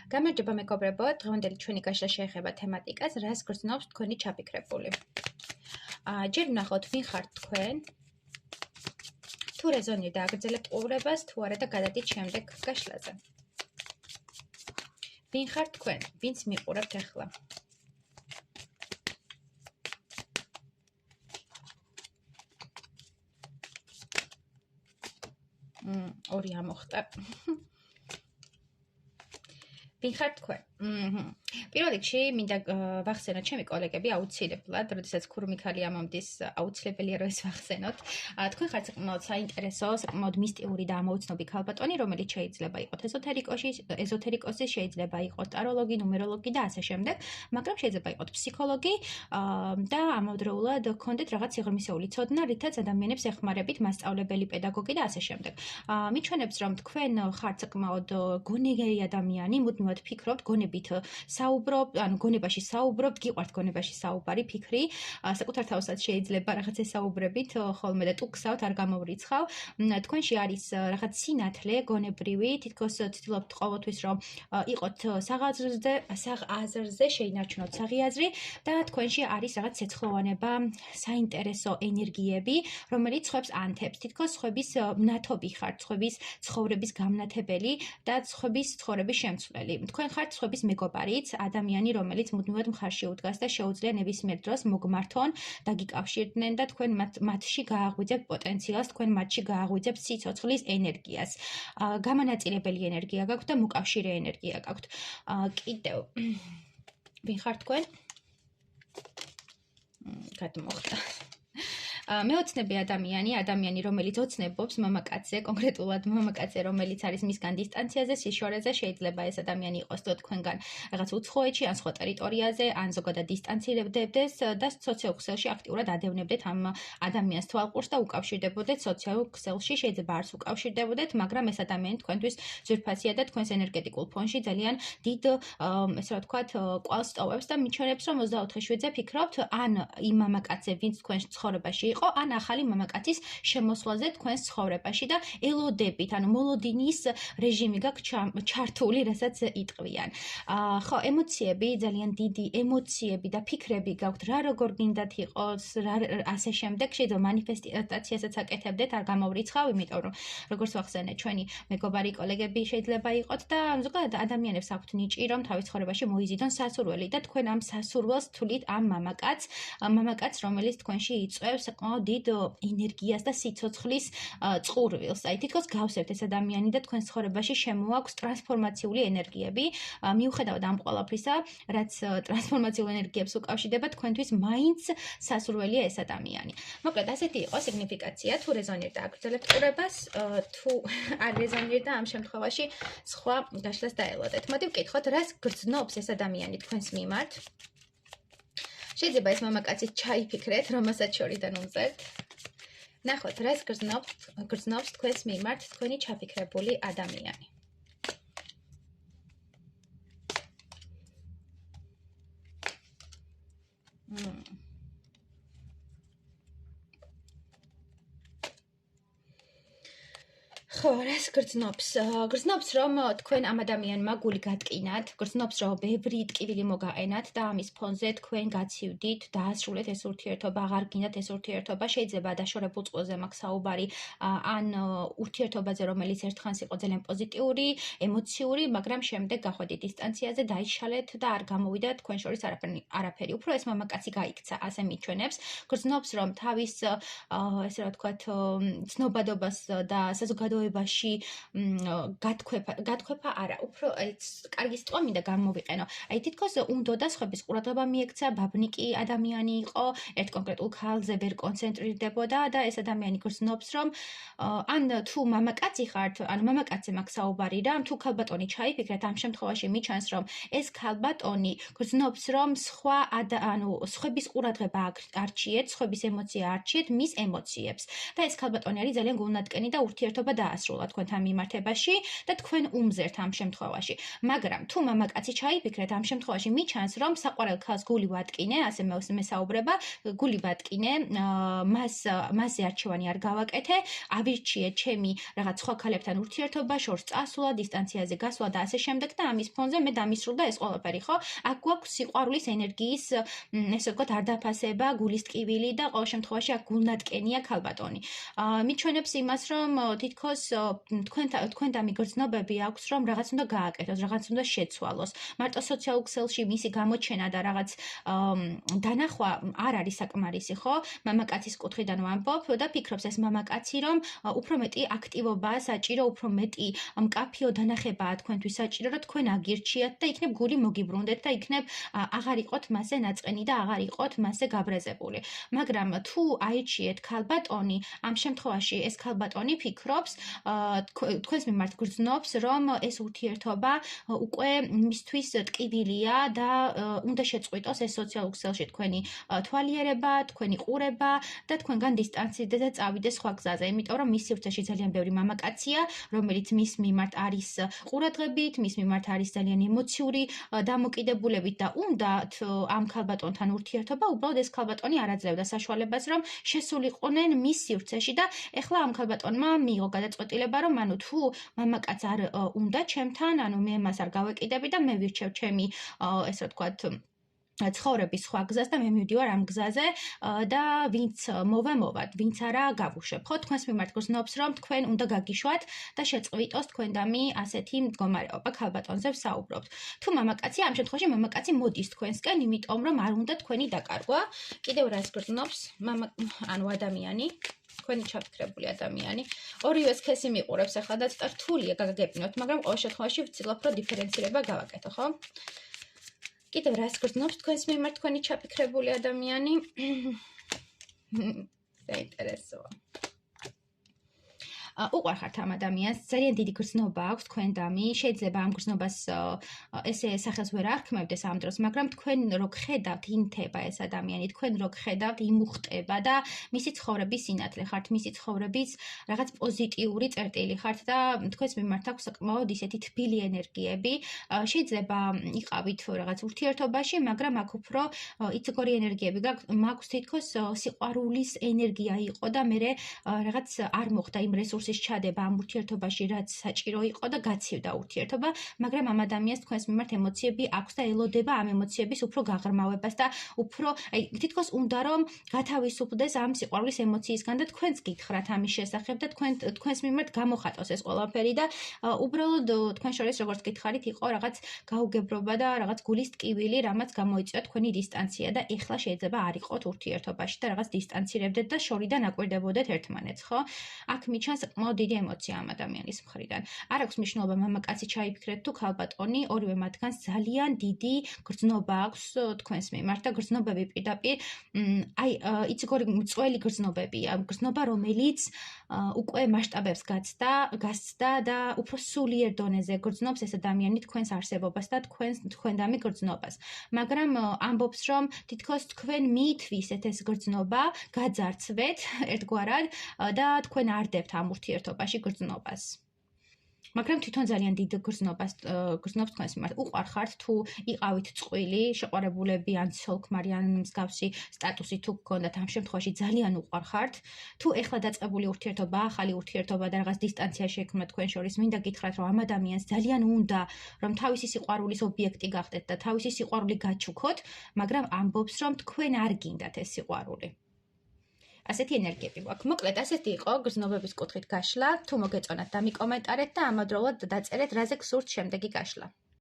გამარჯობა მეგობრებო, დღევანდელი ჩვენი გაშლა შეეხება თემატიკას, რას გრძნობს თქვენი ჩაფიქრებული. ჯერ ვნახოთ, ვინ ხართ თქვენ, თუ რეზონირდა აგრძელებთ ყურებას, თუ არა და გადადით შემდეგ გაშლაზე. ვინ ხართ თქვენ, ვინც მიყურებთ ახლა. ორი ამოხტა. ვინ ხართ თქვენ? პირველ რიგში მინდა ვახსენოთ ჩემი კოლეგები აუცილებლად, როდესაც ქურუმიქალი ამომდის, აუცილებელია რომ ეს ვახსენოთ. თქვენ ხართ საკმაოდ საინტერესო, საკმაოდ მისტიური და ამოუცნობი ქალბატონი, რომელიც შეიძლება იყოს ეზოთერიკოსი, შეიძლება იყოს ტაროლოგი, ნუმეროლოგი და ასე შემდეგ, მაგრამ შეიძლება იყოს ფსიქოლოგი და ამავდროულად გქონდეთ რაღაც სიღრმისეული ცოდნა, რითაც ადამიანებს ეხმარებით, მასწავლებელი, პედაგოგი და ასე შემდეგ. მიჩვენებს რომ თქვენ ხართ საკმაოდ გონიერი ადამიანი, მუდმივად ფიქრობთ, გონებით საუბრობთ, ანუ გონებაში საუბრობთ, გიყვართ გონებაში საუბარი, ფიქრი, საკუთარ თავსაც შეიძლება რაღაც ესაუბრებით, ხოლმე და ტუქსავთ, არ გამოვრიცხავ. თქვენში არის რაღაც სინათლე გონებრივი, თითქოს ცდილობთ ყოველთვის რომ იყოთ საღაზრზე, შეინარჩუნოთ საღიაზრი და თქვენში არის რაღაც ცეცხლოვანება, საინტერესო ენერგიები, რომელიც სხვებს ანთებს. თითქოს სხვების მნათობი ხართ, სხვების ცხოვრების გამნათებელი და სხვების ცხოვრების შემცვლელი. თქვენ ხართ სხვების მეგობარიც, ადამიანი, რომელიც მუდმივად მხარში უდგას და შეუძლია ნებისმიერ დროს მოგმართონ და გიკავშირდნენ და თქვენ მათში გააღვიძებთ პოტენციალს, თქვენ მათში გააღვიძებთ სიცოცხლის ენერგიას. გამანაწილებელი ენერგია გაქვთ და მოკავშირე ენერგია გაქვთ. კიდევ ვინ ხართ თქვენ? გადმოხდა. მეოცნები ადამიანი, რომელიც ოცნებობს მამაკაცზე, კონკრეტულად მამაკაცზე, რომელიც არის მისგან დისტანციაზე, სიშორეზე, შეიძლება ეს ადამიანი იყოს თქვენგან რაღაც უცხოეთში, ან სხვა ტერიტორიაზე, ან ზოგადად დისტანცირებდეს და სოციალურ ქსელში აქტიურად ადევნებდეთ ამ ადამიანს თვალყურს და უკავშირდებოდეთ სოციალურ ქსელში, შეიძლება არც უკავშირდებოდეთ, მაგრამ ეს ადამიანი თქვენთვის ძვირფასია და თქვენს ენერგეტიკულ ფონში ძალიან დიდ, ესე რა ვთქვათ, კვალს ტოვებს და მიჩვენებს, რომ 24/7-ზე ფიქრობთ ან იმ მამაკაცზე, ვინც თქვენ ცხოვრებაში ან ახალი მამაკაცის შემოსვლაზე თქვენს ცხოვრებაში და ელოდებით, ანუ მოლოდინის რეჟიმი გაქვთ ჩართული, რასაც იტყვიან. ხო, ემოციები, ძალიან დიდი ემოციები და ფიქრები გაქვთ, რა როგორ გინდათ იყოს, ასე შემდეგ, შეიძლება მანიფესტაციასაც აკეთებდეთ, არ გამოვრიცხავ, იმიტომ რომ როგორც ვახსენე, ჩვენი მეგობარი კოლეგები შეიძლება იყოთ და ზოგადად ადამიანებს აქვთ ნიჭი, რომ თავის ცხოვრებაში მოიზიდონ სასურველი და თქვენ ამ სასურველს თვლით ამ მამაკაცს, რომელიც თქვენში იწვევს დიდ ენერგიას და სიცოცხლის წყურვილს. აი თითქოს გავსებთ ეს ადამიანი და თქვენ ცხოვრებაში შემოაქვს ტრანსფორმაციული ენერგიები. მიუხედავად ამ ყველაფრისა, რაც ტრანსფორმაციულ ენერგიებს უკავშირდება, თქვენთვის მაინც სასურველია ეს ადამიანი. მოკლედ, ასეთი იყო სიგნიფიკაცია, თუ რეზონირდა აგრძელებთ ყურებას, თუ არ რეზონირდა, ამ შემთხვევაში სხვა გაშლას დაელოდეთ. მოდი ვკითხოთ, რას გრძნობს ეს ადამიანი თქვენს მიმართ. შეიძლება ეს მამაკაცი ჩაიფიქრეთ, რომელსაც შორიდან უმზადეთ. ნახოთ, რას გრძნობს თქვენს მიმართ თქვენი ჩაფიქრებული ადამიანი. ხო, რას გრძნობს? გრძნობს, რომ თქვენ ამ ადამიანმა გული გატკინათ, გრძნობს, რომ ბევრი ტკივილი მოგაყენათ და ამის ფონზე თქვენ გაცივდით, დაასრულეთ ეს ურთიერთობა, აღარ გინდათ ეს ურთიერთობა, შეიძლება დაშორებულ წყვილზე მაქვს საუბარი, ან ურთიერთობაზე, რომელიც ერთხანს იყო ძალიან პოზიტიური, ემოციური, მაგრამ შემდეგ გახვედით დისტანციაზე, დაიშალეთ და არ გამოვიდა თქვენ შორის არაფერი. უფრო ეს მამაკაცი გაიქცა, ასე მიჩვენებს. გრძნობს, რომ თავის, ესე რა ვთქვათ, ცნობადობას და საზოგადოებაში გათქვეფა არა, უფრო კარგი სიტყვა მინდა გამოვიყენო. აი თითქოს უნდოდა სხვების ყურადღება მიექცა, ბაბნიკი ადამიანი იყო, ერთ კონკრეტულ ქალზე ვერ კონცენტრირდებოდა და ეს ადამიანი გრძნობს, რომ ან თუ მამაკაცი ხართ, ანუ მამაკაცზე მაქვს საუბარი რა, თუ ქალბატონი ჩაიფიქრეთ, ამ შემთხვევაში მიჩანს, რომ ეს ქალბატონი გრძნობს, რომ სხვების ყურადღება არჩიეთ, სხვების ემოცია არჩიეთ, მის ემოციებს და ეს ქალბატონი არის ძალიან გულნატკენი და ურთიერთობა დაასრულეთ. უსასრულა თქვენთან მიმართებაში და თქვენ უმზერთ ამ შემთხვევაში. მაგრამ თუ მამაკაცი ჩაიფიქრეთ ამ შემთხვევაში მიჩანს რომ საყვარელ ქალს გული ვატკინე, ასე მესაუბრება, გული ვატკინე, მასზე არჩევანი არ გავაკეთე, ავირჩიე ჩემი რაღაც სხვა ქალებთან ურთიერთობა, შორს წასვლა, დისტანციაზე გასვლა და ასე შემდეგ და ამის ფონზე მე დამისრულდა ეს ყველაფერი, ხო? აქ გვაქვს სიყვარულის ენერგიის, ესე ვთქვათ, არდაფასება, გულის ტკივილი და ყოველ შემთხვევაში აქ გულნატკენია ქალბატონი. მიჩვენებს იმას, რომ თითქოს თქვენ და მიგრძნობები აქვს, რომ რაღაც უნდა გააკეთოს, რაღაც უნდა შეცვალოს. მარტო სოციალურ ქსელში მისი გამოჩენა და რაღაც დანახვა არ არის საკმარისი, ხო? მამაკაცის კუთხიდან ვამბობ და ფიქრობს ეს მამაკაცი, რომ უფრო მეტი აქტივობაა საჭირო, უფრო მეტი მკაფიო დანახებაა თქვენთვის საჭირო, რომ თქვენ აგირჩიათ და იქნებ გული მოგიბრუნდეთ და იქნებ აღარ იყოთ მასზე ნაწყენი და აღარ იყოთ მასზე გაბრაზებული. მაგრამ თუ აირჩიეთ ქალბატონი, ამ შემთხვევაში ეს ქალბატონი ფიქრობს, თქვენს მიმართ გრძნობს, რომ ეს ურთიერთობა უკვე მისთვის ტკივილია და უნდა შეწყვიტოს ეს სოციალურ ქსელში თქვენი თვალიერება, თქვენი ყურება და თქვენგან დისტანცირდეს და წავიდეს სხვა გზაზე, იმიტომ რომ მის სივრცეში ძალიან ბევრი მამაკაცია, რომელიც მის მიმართ არის ყურადღებით, მის მიმართ არის ძალიან ემოციური დამოკიდებულებით და უნდათ ამ ქალბატონთან ურთიერთობა, უბრალოდ ეს ქალბატონი არ აძლევდა საშუალებას, რომ შესულიყვნენ მის სივრცეში და ეხლა ამ ქალბატონმა მიიღო გადაწყვეტილება, რომ ანუ თუ მამაკაც არ უნდა ჩემთან, ანუ მე მას არ გავეკიდები და მე ვირჩევ ჩემი, ესე ვთქვათ, ცხოვრების სხვა გზას და მე მივდივარ ამ გზაზე და ვინც მოვა, ვინც არა გავუშვებ. ხო, თქვენს მიმართ გრძნობს, რომ თქვენ უნდა გაგიშვათ და შეწყვიტოს თქვენდამი ასეთი მდგომარეობა. ქალბატონზე ვსაუბრობთ. თუ მამაკაცი, ამ შემთხვევაში მამაკაცი მოდის თქვენსკენ, იმიტომ რომ არ უნდა თქვენი დაკარგვა. კიდევ რას გრძნობს? ანუ ადამიანი თქვენი ჩაფიქრებული ადამიანი. ორივე სქესი მიყურებს ახლა და ცოტა რთულია გაგებინოთ, მაგრამ ყოველ შემთხვევაში ვცდილობ რომ დიფერენცირება გავაკეთო, ხო? კიდევ რას გრძნობს თქვენს მიმართ თქვენი ჩაფიქრებული ადამიანი? საინტერესოა. უყვარხართ ამ ადამიანს, ძალიან დიდი გრძნობა აქვს თქვენდამი, შეიძლება ამ გრძნობას ესე სახელს ვერ აღქმევდეს ამ დროს, მაგრამ თქვენ რო გხედავთ, იმთება ეს ადამიანი, თქვენ რო გხედავთ, იმუხტება და მისი ცხოვრების სინათლე ხართ, მისი ცხოვრების რაღაც პოზიტიური წერტილი ხართ და თქვენს მიმართ აქვს საკმაოდ ისეთი თბილი ენერგიები. შეიძლება იყავით რაღაც ურთიერთობაში, მაგრამ აქ უფრო იცი როგორი ენერგიები მაქვს თითქოს სიყვარულის ენერგია იყო და მე რაღაც არ მოხდა იმ რესურსის ჩადება ამ ურთიერთობაში, რაც საჭირო იყო და გაცივდა ურთიერთობა, მაგრამ ამ ადამიანს თქვენს მიმართ ემოციები აქვს და ელოდება ამ ემოციების უფრო გაღრმავებას და უფრო თითქოს უნდა რომ გათავისუფლდეს ამ სიყვარულის ემოციისგან და თქვენც გითხრათ ამის შესახებ და თქვენს მიმართ გამოხატოს ეს ყველაფერი და უბრალოდ თქვენ შორის როგორც გითხარით იყო რაღაც გაუგებრობა და რაღაც გულის ტკივილი, რამაც გამოიწვია თქვენი დისტანცია და ეხლა შეიძლება არ იყოთ ურთიერთობაში და რაღაც დისტანცირებდეთ და შორიდან აკვირდებოდეთ ერთმანეთს, ხო? აქ მიჩანს საკმაოდ დიდი ემოცია ამ ადამიანის მხრიდან. არ აქვს მნიშვნელობა მამაკაცი ჩაიფიქრეთ თუ ქალბატონი, ორივე მათგანს ძალიან დიდი გრძნობა აქვს თქვენს მიმართ და გრძნობები პირდაპირ იცი როგორი მწველი გრძნობებია, გრძნობა რომელიც უკვე მასშტაბებს გასცდა და უფრო სულიერ დონეზე გრძნობს ეს ადამიანი თქვენს არსებობას და თქვენდამი გრძნობას. მაგრამ ამბობს რომ თითქოს თქვენ მიითვისეთ ეს გრძნობა, გაძარცვეთ ერთგვარად და თქვენ არდებთ ამ ურთიერთობაში გრძნობას. მაგრამ თვითონ ძალიან დიდ გრძნობს თქვენს მიმართ. უყვარხართ თუ იყავით წყვილი, შეყვარებულები ან ცოლ-ქმარი ან მსგავსი სტატუსი თუ გქონდათ ამ შემთხვევაში ძალიან უყვარხართ. თუ ეხლა დაწყებული ურთიერთობა, ახალი ურთიერთობა და რაღაც დისტანცია შექმნა თქვენ შორის, მინდა გითხრათ რომ ამ ადამიანს ძალიან უნდა რომ თავისი სიყვარულის ობიექტი გახდეთ და თავისი სიყვარული გაჩუქოთ, მაგრამ ამბობს რომ თქვენ არ გინდათ ეს სიყვარული. ასეთი ენერგიები გვაქვს. მოკლედ, ასეთი იყო გრძნობების კუთხით გაშლა. თუ მოგეწონათ, დამიკომენტარეთ და ამავდროულად დაწერეთ, რაზე გსურთ შემდეგი გაშლა.